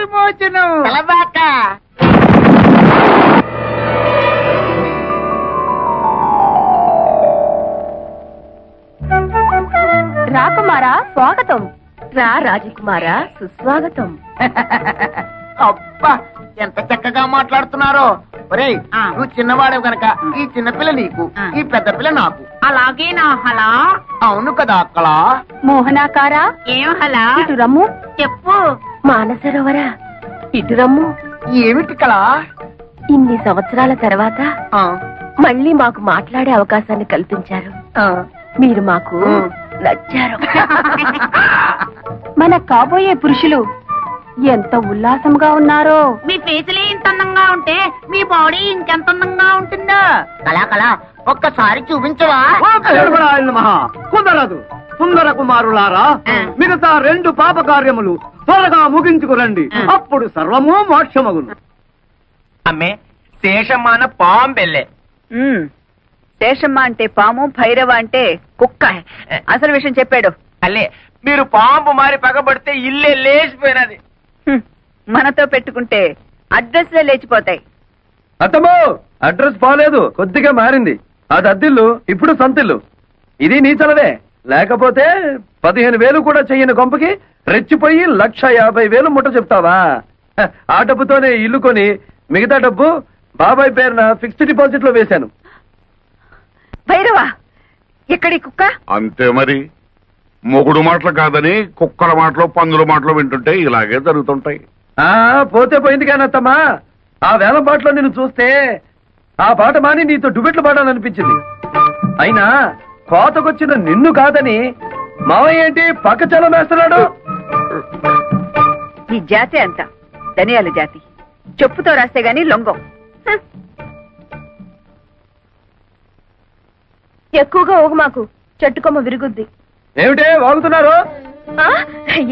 విమోచనం. రాకుమారా స్వాగతం. రా రాజకుమారా సుస్వాగతం. అబ్బా ఎంత చక్కగా మాట్లాడుతున్నారో. ఒరేయ్ నువ్వు చిన్నవాడవు గనక ఈ చిన్నపిల్ల నీకు, ఈ పెద్ద పిల్ల నాకు. అలాగే నా హలా. అవును కదా అక్కడ. మోహనాకారా ఏం హలా? ఇటు రమ్ము. చెప్పు. మానసరోవరా ఇటు రమ్ము. ఏమిటి కళ? ఇన్ని సంవత్సరాల తర్వాత మళ్ళీ మాకు మాట్లాడే అవకాశాన్ని కల్పించారు. మీరు మాకు నచ్చారు. మన కాబోయే పురుషులు ఎంత ఉల్లాసంగా ఉన్నారో. మీ ఫేసులే ఇంత అందంగా ఉంటే మీ బాడీ ఇంకెంత అందంగా ఉంటుందో. కళ ఒక్కసారి చూపించవా? కుదరదు. సుందర కుమారులారా, మిగతా 2 పాప కార్యములు త్వరగా ముగించుకురండి. అప్పుడు సర్వము మోక్షమగును. అమ్మే శేషమ్మాన పాంబెల్లే. శేషమ్మ అంటే పాము, భైరవ అంటే కుక్క. అసలు విషయం చెప్పాడు. అల్లే మీరు పాంపు మారి పగబడితే ఇల్లే లేచిపోయినది. మనతో పెట్టుకుంటే అడ్రస్లే లేచిపోతాయి. అత్తమ్మో, అడ్రస్ బాలేదు, కొద్దిగా మారింది. అది అద్దిల్లు, ఇప్పుడు సొంతిల్లు. ఇది నీ చలవే. లేకపోతే 15,000 కూడా చెయ్యని కొంపకి రెచ్చిపోయి 1,50,000 ముట్ట చెప్తావా? ఆ డబ్బుతోనే ఇల్లు కొని మిగతా డబ్బు బాబాయ్ పేరున ఫిక్స్డ్ డిపాజిట్ లో వేశాను. భైరవా, ఎక్కడి కుక్క? అంతే మరి. మొగుడు మాటలు కాదని కుక్కల మాటలు, పందుల మాటలు వింటుంటే ఇలాగే జరుగుతుంటాయి. పోతే పోయింది కానత్తమ్మా. ఆ వేలం పాటలో నిన్ను చూస్తే ఆ పాట మాని నీతో డుబెట్లు పాడాలనిపించింది. అయినా కోతకొచ్చిన నిన్ను కాదని మావయ్య ఏంటి పక్క చలం వేస్తున్నాడు? ఈ జాతి అంతా ధనియాల జాతి. చెప్పుతో రాస్తే గాని లొంగం. ఎక్కువగా ఊగు మాకు, చెట్టుకొమ్మ విరుగుద్ది. ఏమిటే వాగుతున్నారు?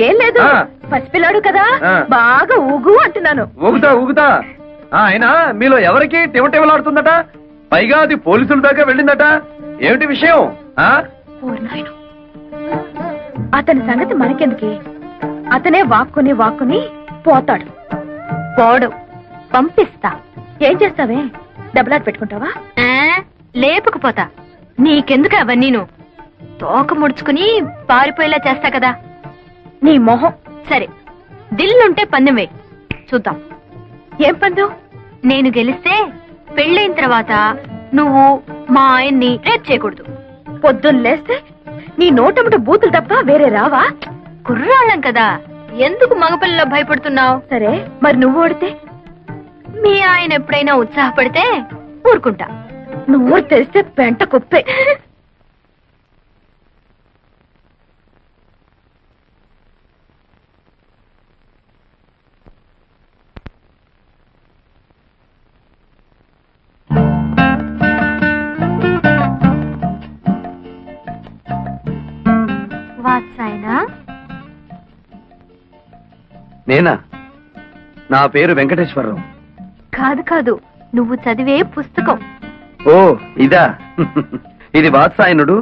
ఏం లేదు, పసిపిల్లాడు కదా, బాగా ఊగు అంటున్నాను. ఊగుతా. అయినా మీలో ఎవరికి టివటివలాడుతుందట? పైగా అది పోలీసుల దాకా వెళ్ళిందట. ఏమిటి విషయం? అతని సంగతి మనకెందుకే? అతనే వాక్కుని పోతాడు. పోడు, పంపిస్తా. ఏం చేస్తావే? డబ్బులాట పెట్టుకుంటావా? లేపుకుపోతా. నీకెందుకు అవన్నీ? నువ్వు తోక ముడుచుకుని పారిపోయేలా చేస్తా కదా. నీ మొహం. సరే, దిల్లుంటే పందెం వేయి, చూద్దాం. ఏం పందెం? నేను గెలిస్తే పెళ్ళైన తర్వాత నువ్వు మా ఆయన్ని రేప్ చేయకూడదు. పొద్దున్న లేస్తే నీ నోటముట బూతులు తప్ప వేరే రావా? కుర్రాళ్ళం కదా, ఎందుకు మగపిల్లలో భయపడుతున్నావు? సరే, మరి నువ్వు ఓడితే? మీ ఆయన ఎప్పుడైనా ఉత్సాహపడితే ఊరుకుంటా. నువ్వు తెరిస్తే పెంట కుప్పే. నేనా? నా పేరు వెంకటేశ్వరరావు. కాదు, నువ్వు చదివే పుస్తకం. ఓ ఇదా? ఇది వాత్సాయనుడు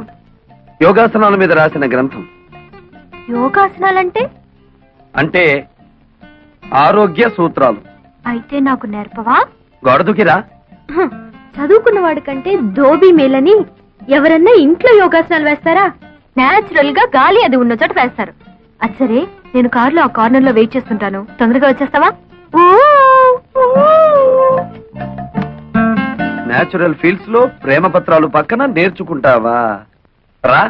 యోగాసనాల మీద రాసిన గ్రంథం. యోగాసనాలంటే? అంటే ఆరోగ్య సూత్రాలు. అయితే నాకు నేర్పవా? గొడదుకిరా. చదువుకున్న వాడి కంటే ధోబీ మేలని ఎవరన్నా ఇంట్లో యోగాసనాలు వేస్తారా? నేచురల్ గా గాలి అది ఉన్న చోట వేస్తారు. అచ్చరే, నేను కారులో ఆ కార్నర్ లో వెయిట్ చేస్తుంటాను, తొందరగా వచ్చేస్తావా? నేచురల్ ఫీల్డ్స్ లో ప్రేమ పత్రాలు పక్కన నేర్చుకుంటావా? రా.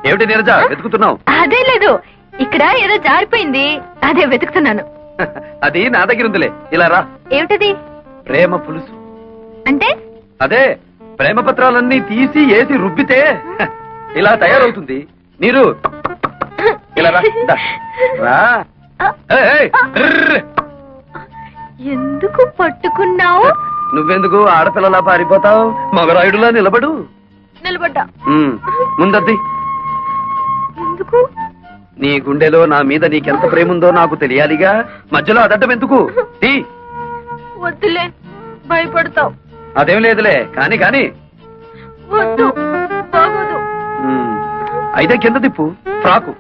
ఏమిటి నీరజ వెతుకుతున్నావు? అదే లేదు, ఇక్కడ ఏదో జారిపోయింది, అదే వెతుకుతున్నాను. అది నా దగ్గర ఉందిలే, ఇలా రా. ఏమిటది? ప్రేమ పులుసు. అంటే? అదే, ప్రేమ పత్రాలన్నీ తీసి ఏసి రుబ్బితే ఇలా తయారవుతుంది. నీరు ఇలా రా. ఎందుకు పట్టుకున్నావు? నువ్వెందుకు ఆడపిల్లలా పారిపోతావు? మగరాయుడులా నిలబడు. నిలబడ్డా. ముందద్ది. ఎందుకు? నీ గుండెలో నా మీద నీకెంత ప్రేమ ఉందో నాకు తెలియాలిగా. మధ్యలో అదడ్డం ఎందుకు? వద్దులే, భయపడతావు. అదేం లేదులే, కాని వద్దు బాగోదు. అయితే కింద తిప్పు frock.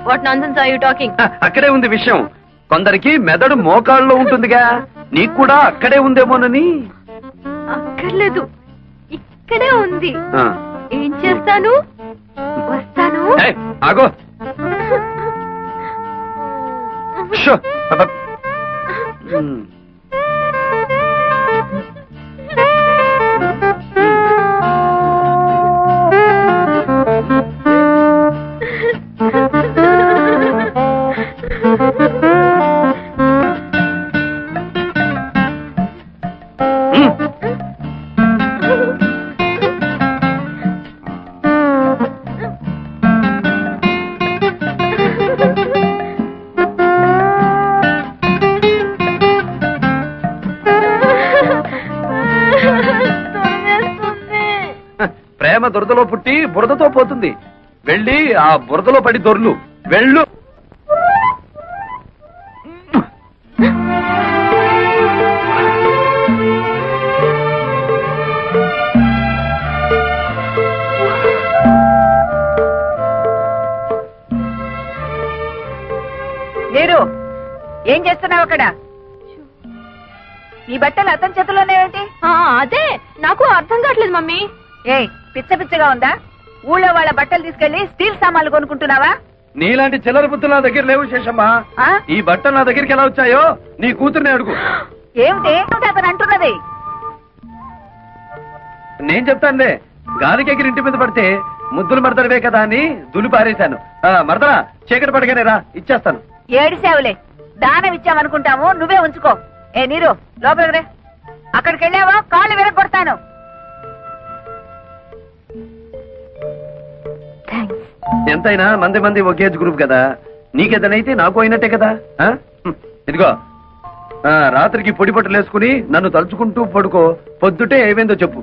What nonsense are you talking? అక్కడే ఉంది విషయం. కొందరికి మెదడు మోకాళ్ళలో ఉంటుందిగా, నీకు కూడా అక్కడే ఉందేమోనని. అక్కర్లేదు, ఇక్కడే ఉంది. ఆ. ఏం చేస్తాను? వస్తాను. ఏయ్, ఆగో. షో. అబ్బ. ప్రేమ దురదలో పుట్టి బురదతో పోతుంది. వెళ్ళి ఆ బురదలో పడి దొర్లు. వెళ్ళు. లేరు, ఏం చేస్తున్నావు అక్కడ? ఈ బట్టలు అతని చేతుల్లోనే ఏంటి? అదే నాకు అర్థం కావట్లేదు మమ్మీ. ఏయ్, పిచ్చ పిచ్చగా ఉందా? ఊళ్ళో వాళ్ళ బట్టలు తీసుకెళ్లి స్టీల్ సామాన్లు కొనుక్కుంటున్నావా? నీలాంటి చిల్లర బుద్ధులు నా దగ్గర లేవు శేషమ్మా. ఆ? ఈ బట్టలు నా దగ్గరికి ఎలా వచ్చాయో నీ కూతుర్ని అడుగు. ఏమిటి అతను అంటున్నది? నేను చెప్తానులే. గాలికి ఎగిరి ఇంటి మీద పడితే ముద్దులు మరదడవే కదా అని దులి పారేశాను. మరదరా, చీకటి పడగానే రా, ఇచ్చేస్తాను. ఏడిసావులే, దానం ఇచ్చామనుకుంటాము, నువ్వే ఉంచుకో. ఏ నీరు, లోపలికి రే. అక్కడికి వెళ్ళావా కాళ్ళు విరగొడతాను. ఎంతైనా మంది ఒకేజ్ గ్రూప్ కదా. నీకేదనైతే నాకు అయినట్టే కదా. ఇదిగో, రాత్రికి పొడి పట్టులు వేసుకుని నన్ను తలుచుకుంటూ పడుకో. పొద్దుటే ఏమైందో చెప్పు.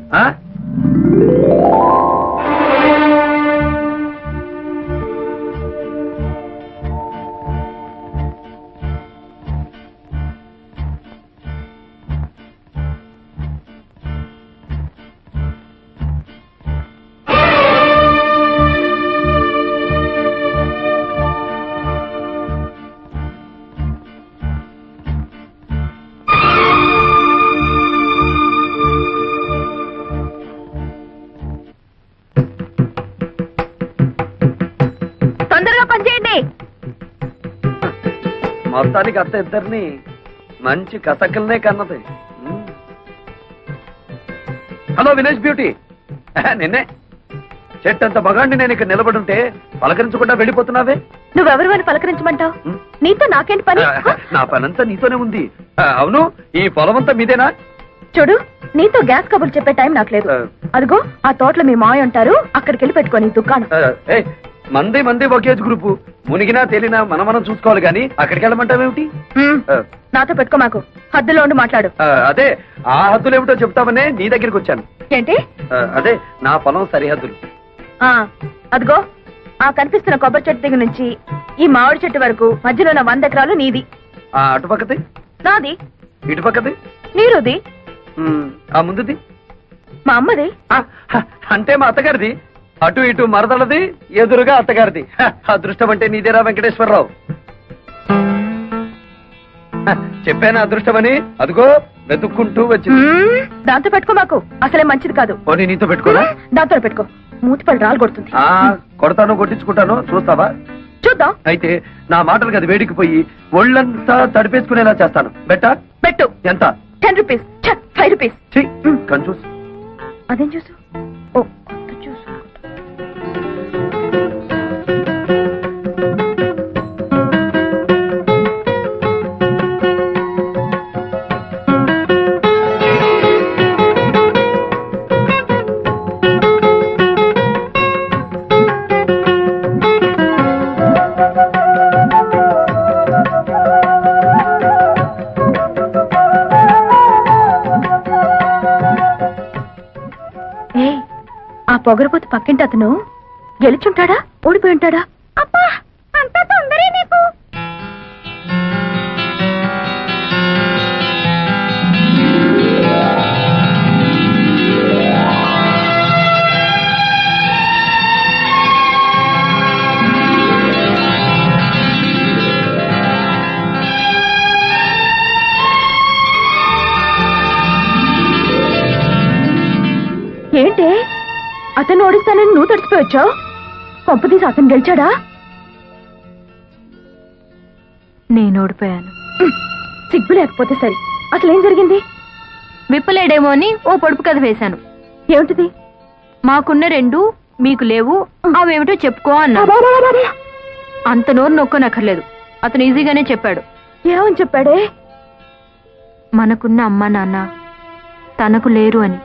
మొత్తానికి అత్త ఇద్దరిని మంచి కసకల్నే కన్నది. హలో విలేజ్ బ్యూటీ, నిన్నే. చెట్టంత మగాండి నేను ఇక్కడ నిలబడుంటే పలకరించకుండా వెళ్ళిపోతున్నావే. నువ్వెవరు అని పలకరించమంటావు? నీతో నాకేంటి పని? నా పనంతా నీతోనే ఉంది. అవును, ఈ పొలమంతా మీదేనా? చూడు, నీతో గ్యాస్ కబుర్లు చెప్పే టైం నాకు లేదు. అదిగో ఆ తోటలో మీ మాయ ఉంటారు, అక్కడికి వెళ్ళి పెట్టుకోని దుకాణం. మంది ఒకేజ్ గ్రూపు. మునిగినా తేలినా మనం చూసుకోవాలి గాని అక్కడికి వెళ్ళమంటావేమిటి? నాతో పెట్టుకో, మాకు హద్దులో ఉండి మాట్లాడు. అదే, ఆ హద్దులేమిటో చెప్తామనే నీ దగ్గరికి వచ్చాను. ఏంటి? అదే నా పొలం సరిహద్దులు. అదిగో ఆ కనిపిస్తున్న కొబ్బరి చెట్టు దగ్గర నుంచి ఈ మామిడి చెట్టు వరకు మధ్యలో ఉన్న 100 ఎకరాలు నీది. అటుపక్కది నాది. ఇటుపక్కది నీరుది. ఆ ముందుది మా అమ్మది. అంటే మా అత్తగారిది. అటు ఇటు మరదలది, ఎదురుగా అత్తగారిది. అదృష్టం అంటే నీదేరా వెంకటేశ్వరరావు. చెప్పానా అదృష్టమని? అదిగో వెతుక్కుంటూ వచ్చింది. దాంతో పెట్టుకో, మాకు అసలే మంచిది కాదు. పోనీ నీతో పెట్టుకోరా? దాంతో పెట్టుకో, మూతిపళ్ళు రాలు కొడుతుంది. కొడతాను, కొట్టించుకుంటాను, చూస్తావా? చూద్దాం. అయితే నా మాటలకు అది వేడికిపోయి ఒళ్ళంతా తడిపేసుకునేలా చేస్తాను. బెట్టా? పెట్టు. ఎంత? 10 రూపీస్. 5 రూపీస్. కన్ఫ్యూజ్. అదేం చూసు? ఓ కొత్త చూసు. పొగరపోతు పక్కింటి అతను గెలుచుంటాడా, ఓడిపోయి ఉంటాడా? అబ్బా, అంత తొందరే నీకు. అతను ఓడిస్తానని నువ్వు తడిచిపోయి వచ్చావు. కొంపతీసి అతను గెలిచాడా? నేను ఓడిపోయాను. సిగ్గు లేకపోతే సరి. అసలేం జరిగింది? విప్పలేడేమో అని ఓ పొడుపు కథ వేశాను. ఏమిటిది? మాకున్న 2 మీకు లేవు, అవేమిటో చెప్పుకో అన్నా. అంత నోరు నొక్కనక్కర్లేదు, అతను ఈజీగానే చెప్పాడు. ఏమని చెప్పాడే? మనకున్న అమ్మా నాన్న తనకు లేరు అని.